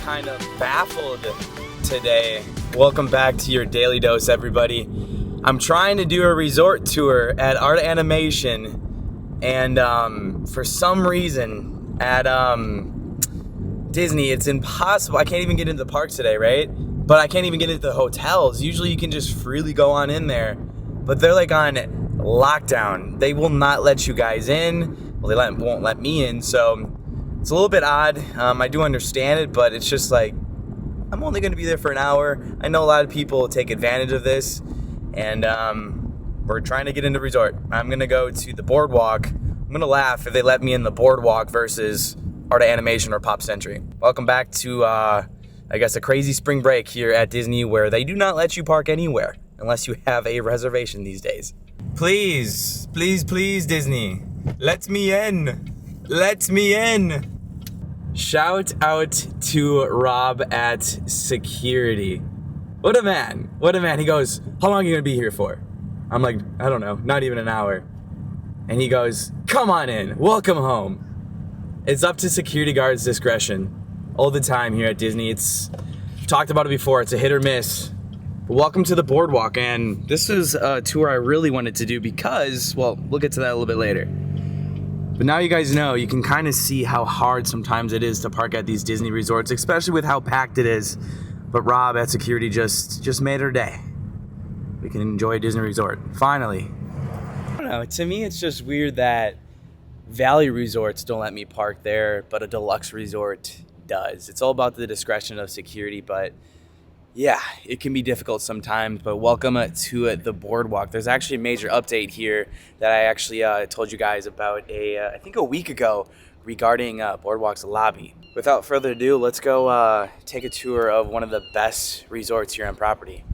kind of baffled today. Welcome back to your Daily Dose, everybody. I'm trying to do a resort tour at Art Animation, and for some reason at Disney, it's impossible. I can't even get into the parks today, right? But I can't even get into the hotels. Usually you can just freely go on in there, but they're like on lockdown. They will not let you guys in. Well, they won't let me in, so it's a little bit odd. I do understand it, but it's just like, I'm only going to be there for an hour. I know a lot of people take advantage of this, and we're trying to get into resort. I'm going to go to the Boardwalk. I'm going to laugh if they let me in the Boardwalk versus Art of Animation or Pop Century. Welcome back to, I guess, a crazy spring break here at Disney, where they do not let you park anywhere unless you have a reservation these days. Please, please, please, Disney, let me in. Let me in. Shout out to Rob at security. What a man. What a man. He goes, how long are you going to be here for? I'm like, I don't know, not even an hour. And he goes, come on in. Welcome home. It's up to security guards' discretion all the time here at Disney. I've talked about it before. It's a hit or miss. But welcome to the Boardwalk. And this is a tour I really wanted to do because, well, we'll get to that a little bit later. But now you guys know, you can kind of see how hard sometimes it is to park at these Disney resorts, especially with how packed it is. But Rob at security just made our day. We can enjoy Disney Resort, finally. I don't know, to me it's just weird that Valley Resorts don't let me park there, but a deluxe resort does. It's all about the discretion of security, but yeah, it can be difficult sometimes, but welcome to the Boardwalk. There's actually a major update here that I actually told you guys about I think a week ago regarding Boardwalk's lobby. Without further ado, let's go take a tour of one of the best resorts here on property.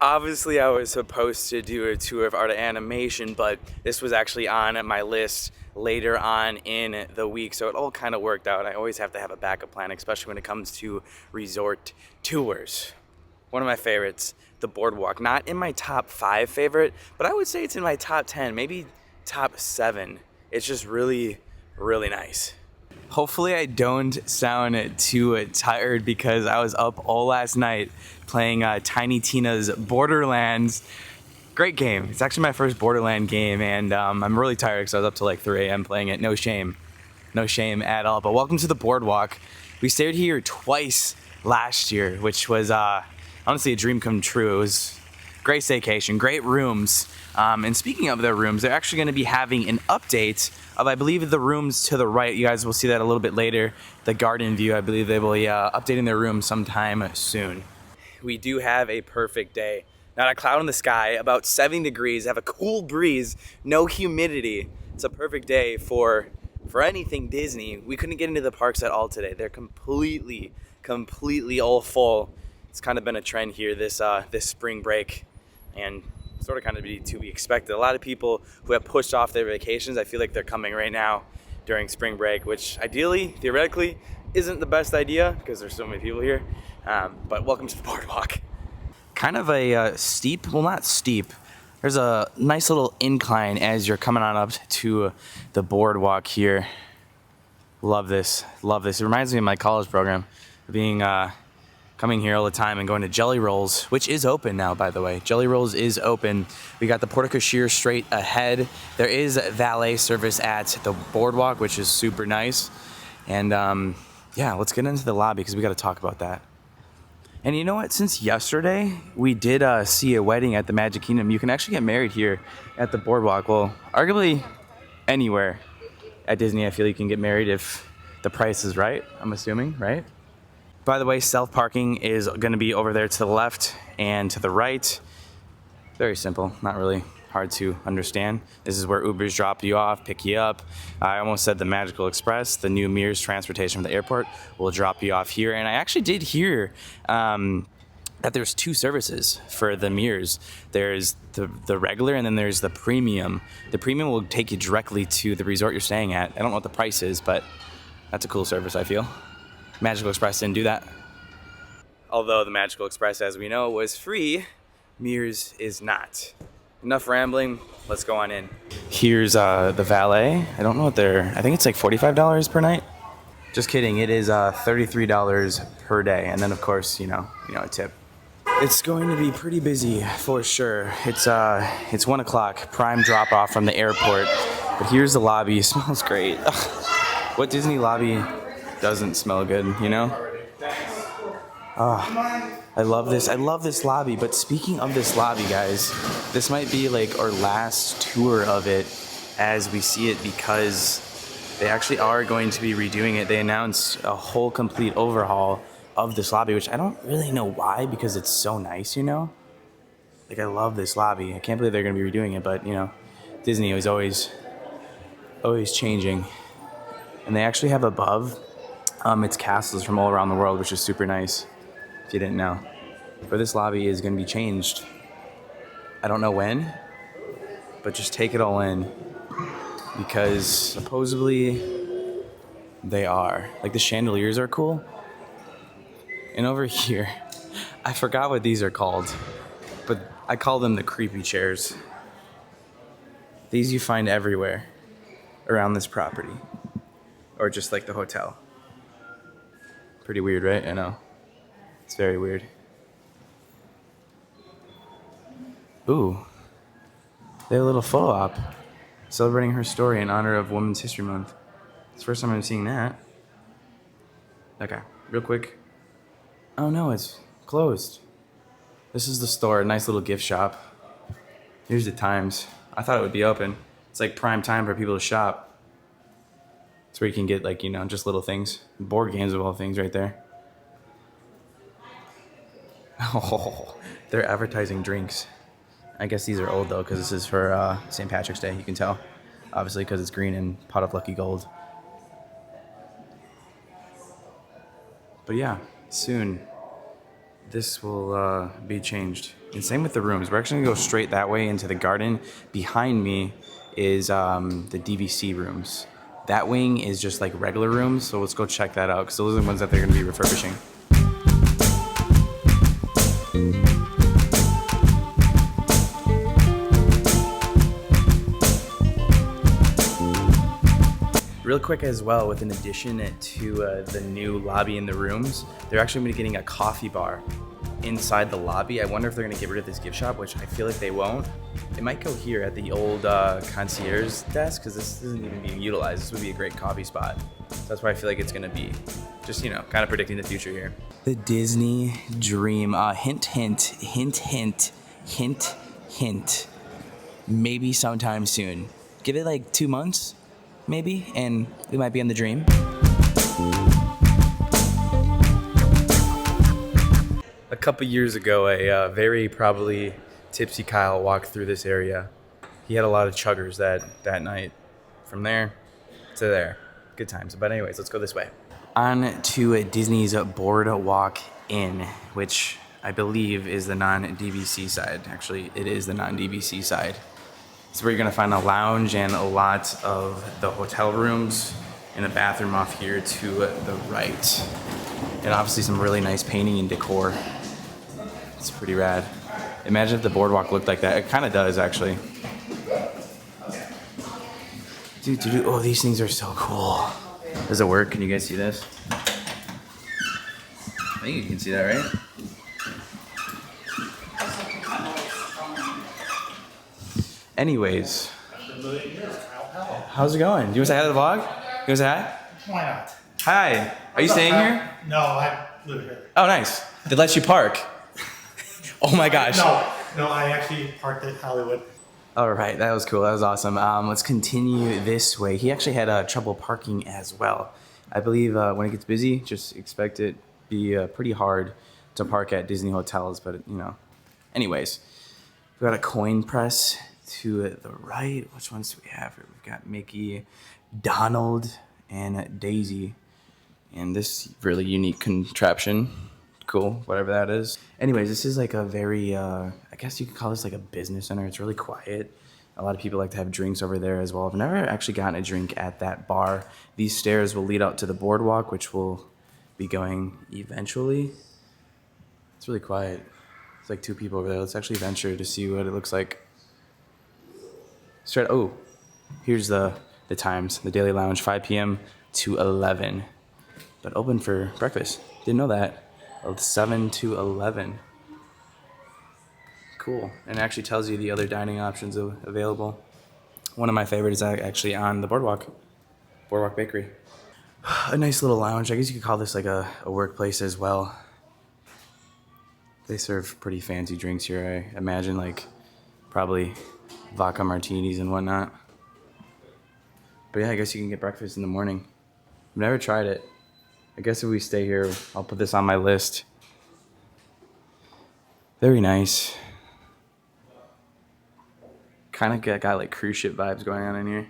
Obviously, I was supposed to do a tour of Art of Animation, but this was actually on my list later on in the week, so it all kind of worked out. I always have to have a backup plan, especially when it comes to resort tours. One of my favorites, the Boardwalk. Not in my top 5 favorite, but I would say it's in my top 10, maybe top 7. It's just really, really nice. Hopefully I don't sound too tired because I was up all last night playing Tiny Tina's Borderlands. Great game. It's actually my first Borderland game, and I'm really tired because I was up till like 3 a.m. playing it. No shame. No shame at all. But welcome to the Boardwalk. We stayed here twice last year, which was honestly a dream come true. It was great staycation, great rooms. And speaking of their rooms, they're actually going to be having an update of, I believe, the rooms to the right. You guys will see that a little bit later. The garden view, I believe they will be updating their rooms sometime soon. We do have a perfect day. Not a cloud in the sky, about 70 degrees, have a cool breeze, no humidity. It's a perfect day for anything Disney. We couldn't get into the parks at all today. They're completely all full. It's kind of been a trend here this spring break, and sort of kind of to be expected. A lot of people who have pushed off their vacations, I feel like they're coming right now during spring break, which ideally, theoretically, isn't the best idea because there's so many people here. But welcome to the Boardwalk. Kind of a steep, well, not steep. There's a nice little incline as you're coming on up to the Boardwalk here. Love this, love this. It reminds me of my college program, being coming here all the time and going to Jelly Rolls, which is open now, by the way. Jelly Rolls is open. We got the porte-cochere straight ahead. There is valet service at the Boardwalk, which is super nice. And yeah, let's get into the lobby because we got to talk about that. And you know what? Since yesterday, we did see a wedding at the Magic Kingdom. You can actually get married here at the Boardwalk. Well, arguably anywhere at Disney, I feel you can get married if the price is right, I'm assuming, right? By the way, self-parking is going to be over there to the left and to the right. Very simple, not really hard to understand. This is where Ubers drop you off, pick you up. I almost said the Magical Express, the new Mears transportation from the airport, will drop you off here. And I actually did hear that there's 2 services for the Mears. There's the regular, and then there's the premium. The premium will take you directly to the resort you're staying at. I don't know what the price is, but that's a cool service, I feel. Magical Express didn't do that. Although the Magical Express, as we know, was free, Mears is not. Enough rambling, let's go on in. Here's the valet. I don't know what I think it's like $45 per night. Just kidding. It is $33 per day, and then of course, you know, a tip. It's going to be pretty busy for sure. It's 1 o'clock, prime drop off from the airport. But here's the lobby. It smells great. What Disney lobby doesn't smell good, you know? I love this. I love this lobby. But speaking of this lobby, guys, this might be like our last tour of it as we see it, because they actually are going to be redoing it. They announced a whole complete overhaul of this lobby, which I don't really know why, because it's so nice, you know? Like, I love this lobby. I can't believe they're going to be redoing it, but, you know, Disney is always changing. And they actually have above, it's castles from all around the world, which is super nice, if you didn't know. But this lobby is going to be changed. I don't know when, but just take it all in, because supposedly they are. Like, the chandeliers are cool. And over here, I forgot what these are called, but I call them the creepy chairs. These you find everywhere around this property, or just like the hotel. Pretty weird, right? I know. It's very weird. Ooh, they have a little photo op celebrating her story in honor of Women's History Month. It's the first time I'm seeing that. Okay, real quick. Oh no, it's closed. This is the store, a nice little gift shop. Here's the times. I thought it would be open. It's like prime time for people to shop. It's where you can get, like, you know, just little things. Board games of all things right there. Oh, they're advertising drinks. I guess these are old though, because this is for St. Patrick's Day, you can tell. Obviously, because it's green and pot of lucky gold. But yeah, soon this will be changed. And same with the rooms. We're actually gonna go straight that way into the garden. Behind me is the DVC rooms. That wing is just like regular rooms, so let's go check that out, because those are the ones that they're gonna be refurbishing. Real quick as well, with an addition to the new lobby in the rooms, they're actually going to be getting a coffee bar inside the lobby. I wonder if they're going to get rid of this gift shop, which I feel like they won't. It might go here at the old concierge desk, because this isn't even being utilized. This would be a great coffee spot. So that's why I feel like it's going to be. Just, you know, kind of predicting the future here. The Disney dream. Hint, hint, hint, hint, hint, hint. Maybe sometime soon. Give it like 2 months. Maybe, and we might be in the dream. A couple years ago, a very probably tipsy Kyle walked through this area. He had a lot of chuggers that night. From there to there. Good times. But anyways, let's go this way. On to Disney's Boardwalk Inn, which I believe is the non-DVC side. Actually, it is the non-DVC side. It's where you're gonna find a lounge and a lot of the hotel rooms and a bathroom off here to the right. And obviously some really nice painting and decor. It's pretty rad. Imagine if the boardwalk looked like that. It kind of does, actually. Dude, oh, these things are so cool. Does it work? Can you guys see this? I think you can see that, right? Anyways, how's it going? Do you want to say hi to the vlog? You want to say hi? Why not? Hi. Are you staying here? No, I live here. Oh, nice. They let you park. Oh my gosh. No, I actually parked at Hollywood. All right, that was cool. That was awesome. Let's continue this way. He actually had trouble parking as well. I believe when it gets busy, just expect it to be pretty hard to park at Disney hotels. But, you know, anyways, we got a coin press to the right. Which ones do we have here? We've got Mickey, Donald, and Daisy. And this really unique contraption. Cool, whatever that is. Anyways, this is like a very, I guess you could call this like a business center. It's really quiet. A lot of people like to have drinks over there as well. I've never actually gotten a drink at that bar. These stairs will lead out to the boardwalk, which we'll be going eventually. It's really quiet. It's like 2 people over there. Let's actually venture to see what it looks like. Oh, here's the times. The Daily Lounge, 5 p.m. to 11. but open for breakfast. Didn't know that. 7 to 11. Cool. And it actually tells you the other dining options available. One of my favorites is actually on the Boardwalk Bakery. A nice little lounge. I guess you could call this like a workplace as well. They serve pretty fancy drinks here, I imagine, like probably vodka martinis and whatnot. But yeah, I guess you can get breakfast in the morning. I've never tried it. I guess if we stay here, I'll put this on my list. Very nice. Kind of got like cruise ship vibes going on in here.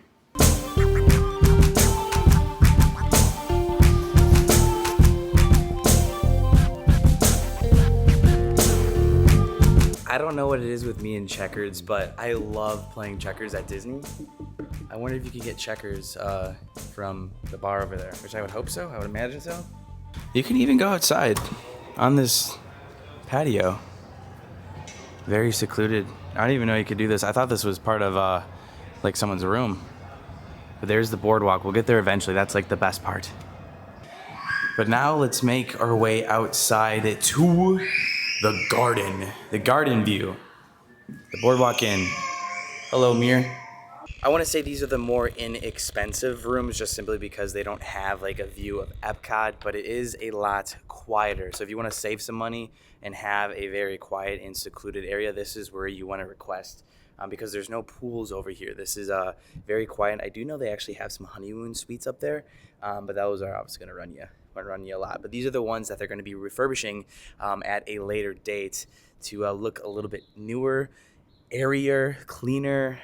I don't know what it is with me and checkers, but I love playing checkers at Disney. I wonder if you could get checkers from the bar over there, which I would hope so. I would imagine so. You can even go outside on this patio. Very secluded. I didn't even know you could do this. I thought this was part of like someone's room. But there's the boardwalk. We'll get there eventually. That's like the best part. But now let's make our way outside to the garden view. The Boardwalk Inn. Hello, Mir. I want to say these are the more inexpensive rooms just simply because they don't have like a view of Epcot, but it is a lot quieter. So if you want to save some money and have a very quiet and secluded area, this is where you want to request because there's no pools over here. This is very quiet. I do know they actually have some honeymoon suites up there, but those are obviously going to run you a lot. But these are the ones that they're going to be refurbishing at a later date to look a little bit newer, airier, cleaner.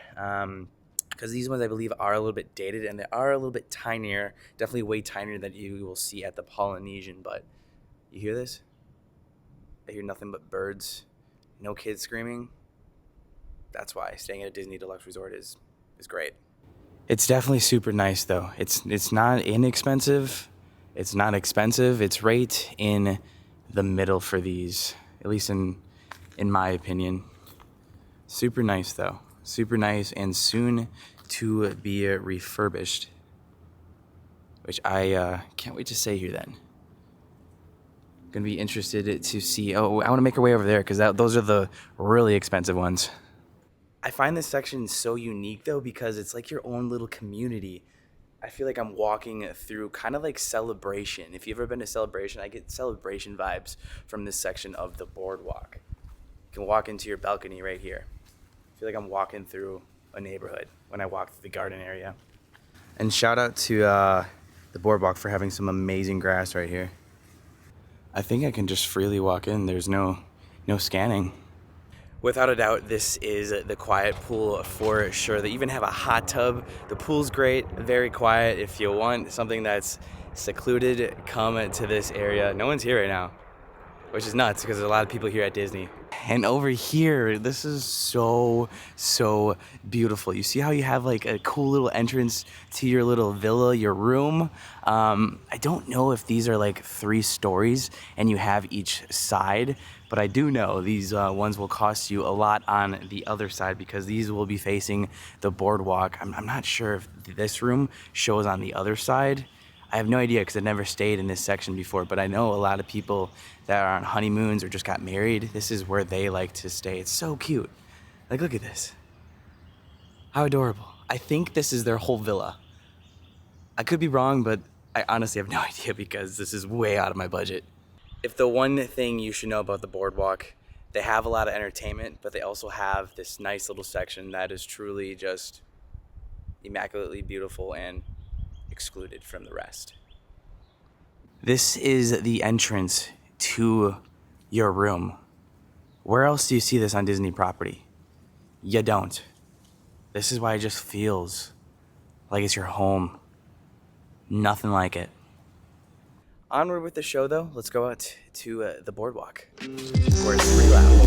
Because these ones, I believe, are a little bit dated and they are a little bit tinier, definitely way tinier than you will see at the Polynesian. But you hear this? I hear nothing but birds, no kids screaming. That's why staying at a Disney Deluxe Resort is great. It's definitely super nice, though. It's not inexpensive. It's not expensive. It's right in the middle for these, at least in my opinion. Super nice, though. Super nice and soon to be refurbished, which I can't wait to stay here then. Gonna be interested to see. Oh, I want to make our way over there because those are the really expensive ones. I find this section so unique though because it's like your own little community. I feel like I'm walking through kind of like Celebration. If you've ever been to Celebration, I get Celebration vibes from this section of the boardwalk. You can walk into your balcony right here. I feel like I'm walking through a neighborhood when I walk through the garden area. And shout out to the boardwalk for having some amazing grass right here. I think I can just freely walk in. There's no scanning. Without a doubt, this is the quiet pool for sure. They even have a hot tub. The pool's great, very quiet. If you want something that's secluded, come to this area. No one's here right now, which is nuts because there's a lot of people here at Disney. And over here, this is so beautiful. You see how you have like a cool little entrance to your little villa, your room? I don't know if these are like 3 stories and you have each side, but I do know these ones will cost you a lot on the other side because these will be facing the boardwalk. I'm not sure if this room shows on the other side. I have no idea because I've never stayed in this section before, but I know a lot of people that are on honeymoons or just got married. This is where they like to stay. It's so cute. Like, look at this. How adorable. I think this is their whole villa. I could be wrong, but I honestly have no idea because this is way out of my budget. If the one thing you should know about the boardwalk, they have a lot of entertainment, but they also have this nice little section that is truly just immaculately beautiful and excluded from the rest. This is the entrance to your room. Where else do you see this on Disney property? You don't. This is why it just feels like it's your home. Nothing like it. Onward with the show though. Let's go out to the boardwalk where it's pretty loud.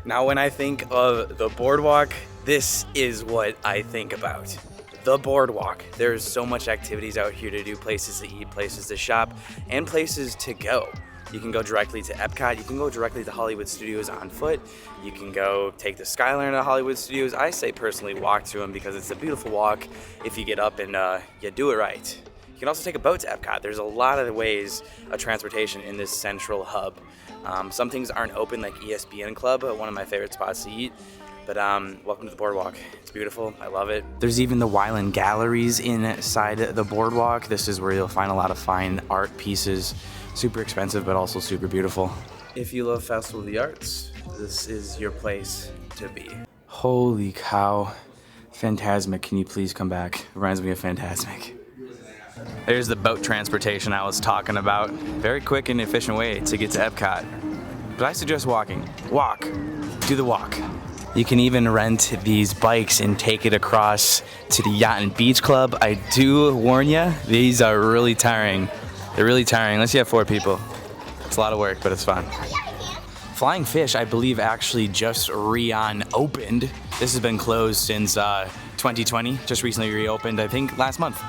Now, when I think of the boardwalk, this is what I think about. The boardwalk. There's so much activities out here to do, places to eat, places to shop, and places to go. You can go directly to Epcot. You can go directly to Hollywood Studios on foot. You can go take the Skyliner to Hollywood Studios. I say personally walk through them because it's a beautiful walk if you get up and you do it right. You can also take a boat to Epcot. There's a lot of ways of transportation in this central hub. Some things aren't open, like ESPN Club, one of my favorite spots to eat. But welcome to the Boardwalk. It's beautiful. I love it. There's even the Wyland Galleries inside the Boardwalk. This is where you'll find a lot of fine art pieces. Super expensive, but also super beautiful. If you love Festival of the Arts, this is your place to be. Holy cow. Phantasmic, can you please come back? Reminds me of Phantasmic. There's the boat transportation I was talking about. Very quick and efficient way to get to Epcot. But I suggest walking. Walk. Do the walk. You can even rent these bikes and take it across to the Yacht and Beach Club. I do warn you, these are really tiring. They're really tiring, unless you have 4 people. It's a lot of work, but it's fun. Flying Fish, I believe, actually just reopened. This has been closed since 2020, just recently reopened, I think, last month.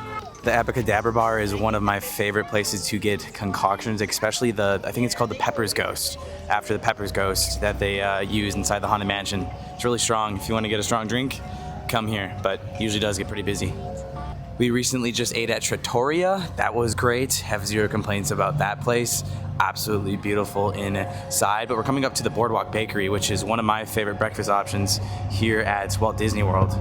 The Abacadabra Bar is one of my favorite places to get concoctions, especially I think it's called the Pepper's Ghost, after the Pepper's Ghost that they use inside the Haunted Mansion. It's really strong. If you want to get a strong drink, come here, but it usually does get pretty busy. We recently just ate at Trattoria. That was great. Have 0 complaints about that place. Absolutely beautiful inside, but we're coming up to the Boardwalk Bakery, which is one of my favorite breakfast options here at Walt Disney World.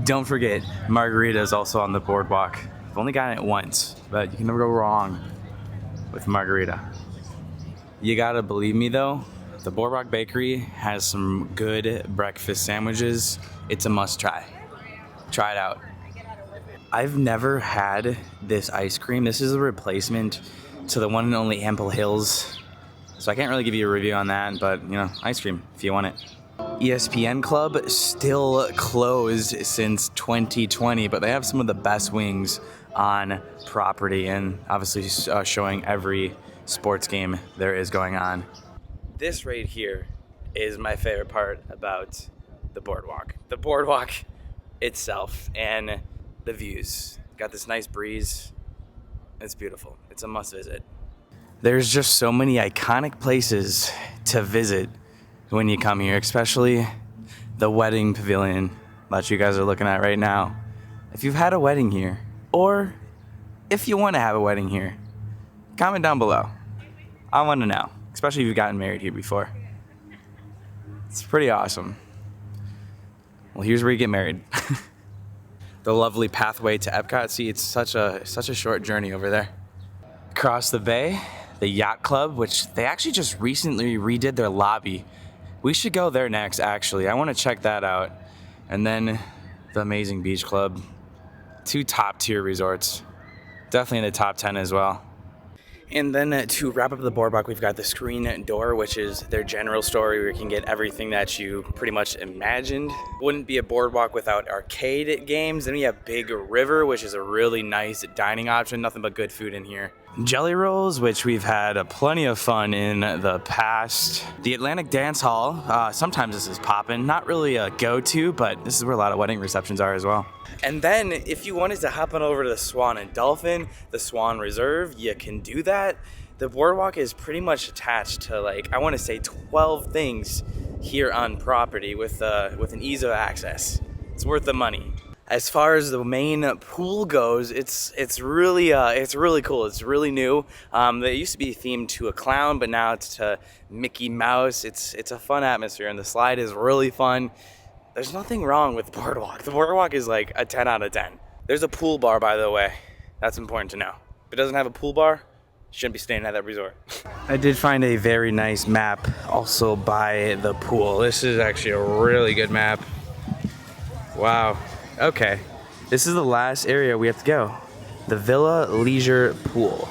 Don't forget, margarita is also on the Boardwalk. I've only gotten it once, but you can never go wrong with margarita. You gotta believe me though, the Boardwalk Bakery has some good breakfast sandwiches. It's a must try. Try it out. I've never had this ice cream. This is a replacement to the one and only Ample Hills. So I can't really give you a review on that, but you know, ice cream if you want it. ESPN Club still closed since 2020, but they have some of the best wings on property and obviously showing every sports game there is going on. This right here is my favorite part about the Boardwalk. The Boardwalk itself and the views. Got this nice breeze. It's beautiful. It's a must visit. There's just so many iconic places to visit when you come here, especially the wedding pavilion that you guys are looking at right now. If you've had a wedding here, or if you want to have a wedding here, comment down below. I want to know, especially if you've gotten married here before. It's pretty awesome. Well, here's where you get married. The lovely pathway to Epcot. See, it's such a short journey over there. Across the bay, the Yacht Club, which they actually just recently redid their lobby. We should go there next, actually. I want to check that out. And then the amazing Beach Club. 2 top-tier resorts. Definitely in the top 10 as well. And then to wrap up the Boardwalk, we've got the Screen Door, which is their general store where you can get everything that you pretty much imagined. Wouldn't be a Boardwalk without arcade games. Then we have Big River, which is a really nice dining option. Nothing but good food in here. Jelly Rolls, which we've had plenty of fun in the past. The Atlantic Dance Hall, sometimes this is poppin'. Not really a go-to, but this is where a lot of wedding receptions are as well. And then if you wanted to hop on over to the Swan and Dolphin, the Swan Reserve, you can do that. The Boardwalk is pretty much attached to, like, I want to say 12 things here on property with an ease of access. It's worth the money. As far as the main pool goes, it's really cool. It's really new. It used to be themed to a clown, but now it's to Mickey Mouse. It's a fun atmosphere, and the slide is really fun. There's nothing wrong with the Boardwalk. The Boardwalk is like a 10 out of 10. There's a pool bar, by the way. That's important to know. If it doesn't have a pool bar, you shouldn't be staying at that resort. I did find a very nice map also by the pool. This is actually a really good map. Wow. Okay. This is the last area we have to go. The Villa Leisure Pool.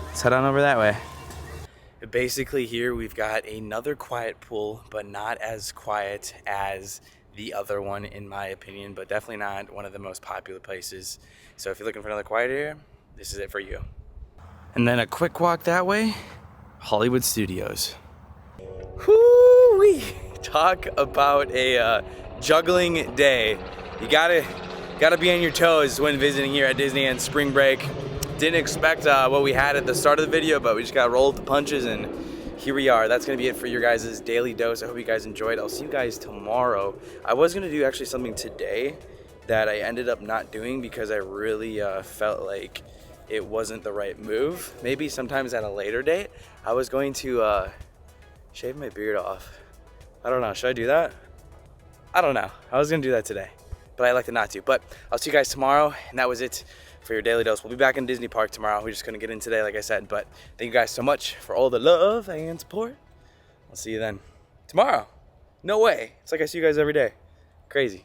Let's head on over that way. Basically here we've got another quiet pool, but not as quiet as the other one in my opinion, but definitely not one of the most popular places. So if you're looking for another quiet area, this is it for you. And then a quick walk that way, Hollywood Studios. Whoo-wee! Talk about a juggling day. You gotta be on your toes when visiting here at Disney and spring break. Didn't expect what we had at the start of the video, but we just got rolled with the punches, and here we are. That's gonna be it for your guys' daily dose. I hope you guys enjoyed. I'll see you guys tomorrow. I was gonna do actually something today that I ended up not doing because I really felt like it wasn't the right move. Maybe sometimes at a later date. I was going to shave my beard off. I don't know, should I do that? I don't know. I was gonna do that today, but I elected not to. But I'll see you guys tomorrow, and that was it for your daily dose. We'll be back in Disney Park tomorrow. We just couldn't get in today, like I said, but thank you guys so much for all the love and support. I'll see you then tomorrow. No way. It's like I see you guys every day. Crazy.